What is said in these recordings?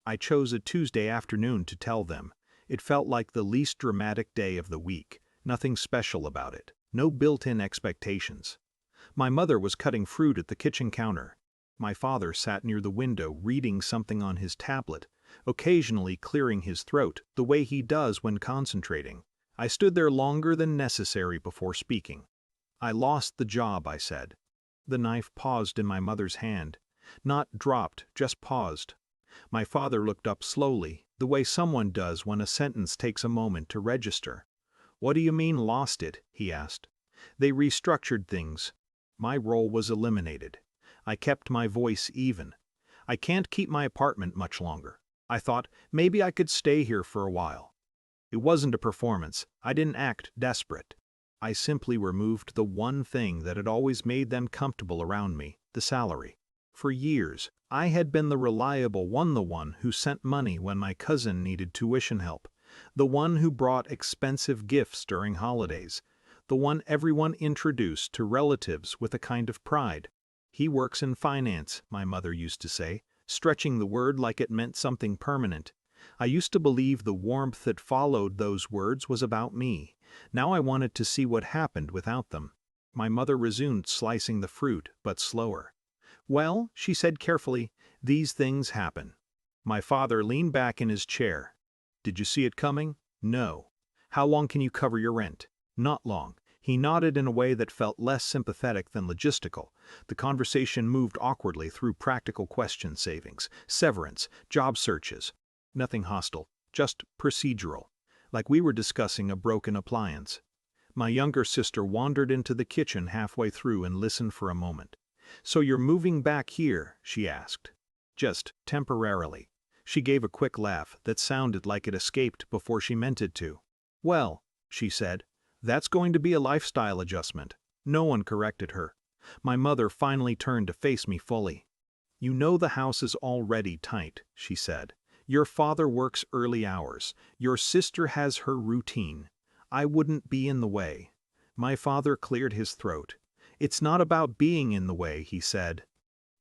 I chose a Tuesday afternoon to tell them. It felt like the least dramatic day of the week, nothing special about it, no built-in expectations. My mother was cutting fruit at the kitchen counter. My father sat near the window reading something on his tablet, occasionally clearing his throat the way he does when concentrating. I stood there longer than necessary before speaking. "I lost the job," I said. The knife paused in my mother's hand. Not dropped, just paused. My father looked up slowly, the way someone does when a sentence takes a moment to register. "What do you mean lost it?" he asked. "They restructured things. My role was eliminated. I kept my voice even. I can't keep my apartment much longer. I thought maybe I could stay here for a while." It wasn't a performance. I didn't act desperate. I simply removed the one thing that had always made them comfortable around me, the salary. For years, I had been the reliable one, the one who sent money when my cousin needed tuition help, the one who brought expensive gifts during holidays, the one everyone introduced to relatives with a kind of pride. "He works in finance," my mother used to say, stretching the word like it meant something permanent. I used to believe the warmth that followed those words was about me. Now I wanted to see what happened without them. My mother resumed slicing the fruit, but slower. "Well," she said carefully, "these things happen." My father leaned back in his chair. "Did you see it coming?" "No." "How long can you cover your rent?" "Not long." He nodded in a way that felt less sympathetic than logistical. The conversation moved awkwardly through practical questions: savings, severance, job searches. Nothing hostile, just procedural, like we were discussing a broken appliance. My younger sister wandered into the kitchen halfway through and listened for a moment. "So you're moving back here?" she asked. "Just temporarily." She gave a quick laugh that sounded like it escaped before she meant it to. "Well," she said, "that's going to be a lifestyle adjustment." No one corrected her. My mother finally turned to face me fully. "You know the house is already tight," she said. "Your father works early hours. Your sister has her routine. I wouldn't be in the way." My father cleared his throat. "It's not about being in the way," he said.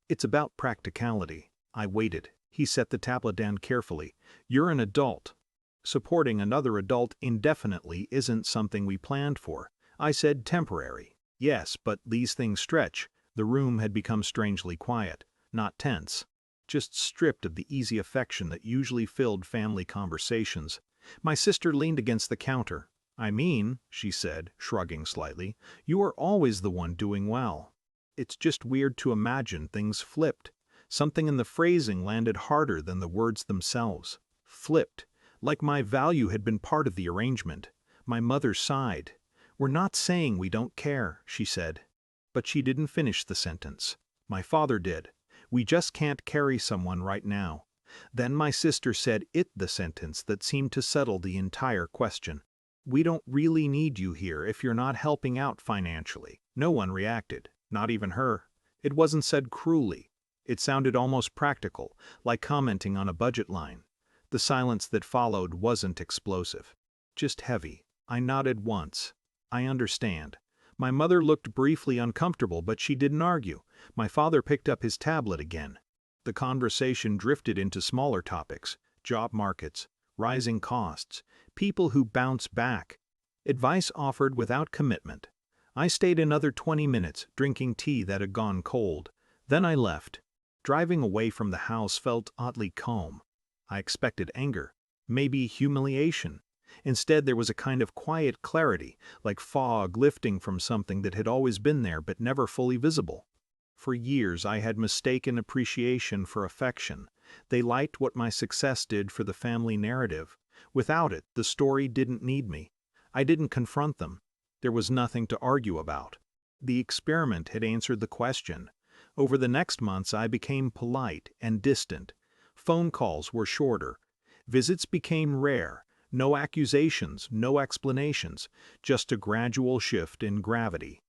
"It's about practicality." I waited. He set the tablet down carefully. "You're an adult. Supporting another adult indefinitely isn't something we planned for." I said, "Temporary." "Yes, but these things stretch." The room had become strangely quiet, not tense, just stripped of the easy affection that usually filled family conversations. My sister leaned against the counter. "I mean," she said, shrugging slightly, "you are always the one doing well. It's just weird to imagine things flipped." Something in the phrasing landed harder than the words themselves. Flipped, like my value had been part of the arrangement. My mother sighed. "We're not saying we don't care," she said. But she didn't finish the sentence. My father did. "We just can't carry someone right now." Then my sister said the sentence that seemed to settle the entire question. "We don't really need you here if you're not helping out financially." No one reacted, not even her. It wasn't said cruelly. It sounded almost practical, like commenting on a budget line. The silence that followed wasn't explosive, just heavy. I nodded once. "I understand." My mother looked briefly uncomfortable, but she didn't argue. My father picked up his tablet again. The conversation drifted into smaller topics: job markets, rising costs, people who bounce back, advice offered without commitment. I stayed another 20 minutes, drinking tea that had gone cold. Then I left. Driving away from the house felt oddly calm. I expected anger, maybe humiliation. Instead, there was a kind of quiet clarity, like fog lifting from something that had always been there but never fully visible. For years, I had mistaken appreciation for affection. They liked what my success did for the family narrative. Without it, the story didn't need me. I didn't confront them. There was nothing to argue about. The experiment had answered the question. Over the next months, I became polite and distant. Phone calls were shorter. Visits became rare. No accusations, no explanations, just a gradual shift in gravity.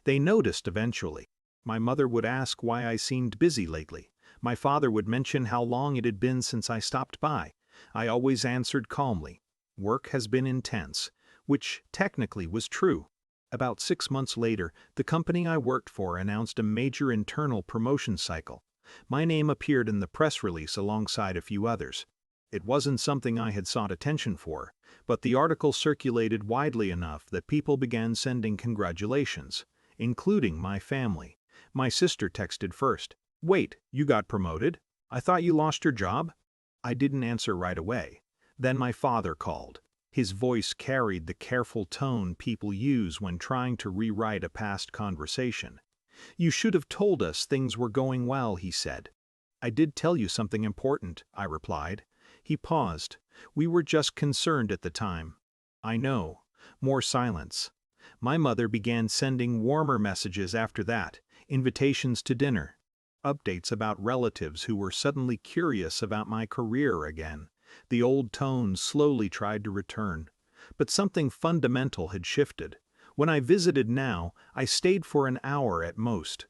They noticed eventually. My mother would ask why I seemed busy lately. My father would mention how long it had been since I stopped by. I always answered calmly, "Work has been intense," which technically was true. About 6 months later, the company I worked for announced a major internal promotion cycle. My name appeared in the press release alongside a few others. It wasn't something I had sought attention for, but the article circulated widely enough that people began sending congratulations, including my family. My sister texted first. "Wait, you got promoted? I thought you lost your job?" I didn't answer right away. Then my father called. His voice carried the careful tone people use when trying to rewrite a past conversation. "You should have told us things were going well," he said. "I did tell you something important," I replied. He paused. "We were just concerned at the time." "I know." More silence. My mother began sending warmer messages after that, invitations to dinner, updates about relatives who were suddenly curious about my career again. The old tone slowly tried to return. But something fundamental had shifted. When I visited now, I stayed for an hour at most.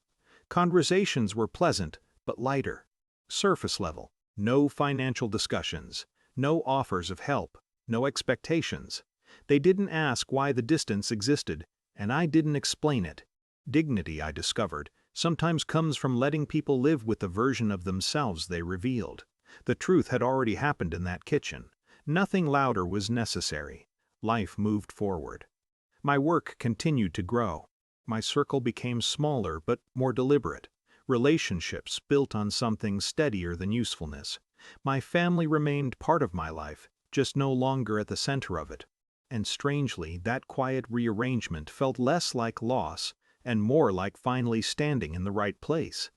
Conversations were pleasant, but lighter. Surface level. No financial discussions. No offers of help. No expectations. They didn't ask why the distance existed, and I didn't explain it. Dignity, I discovered, sometimes comes from letting people live with the version of themselves they revealed. The truth had already happened in that kitchen. Nothing louder was necessary. Life moved forward. My work continued to grow. My circle became smaller but more deliberate. Relationships built on something steadier than usefulness. My family remained part of my life, just no longer at the center of it. And strangely, that quiet rearrangement felt less like loss and more like finally standing in the right place.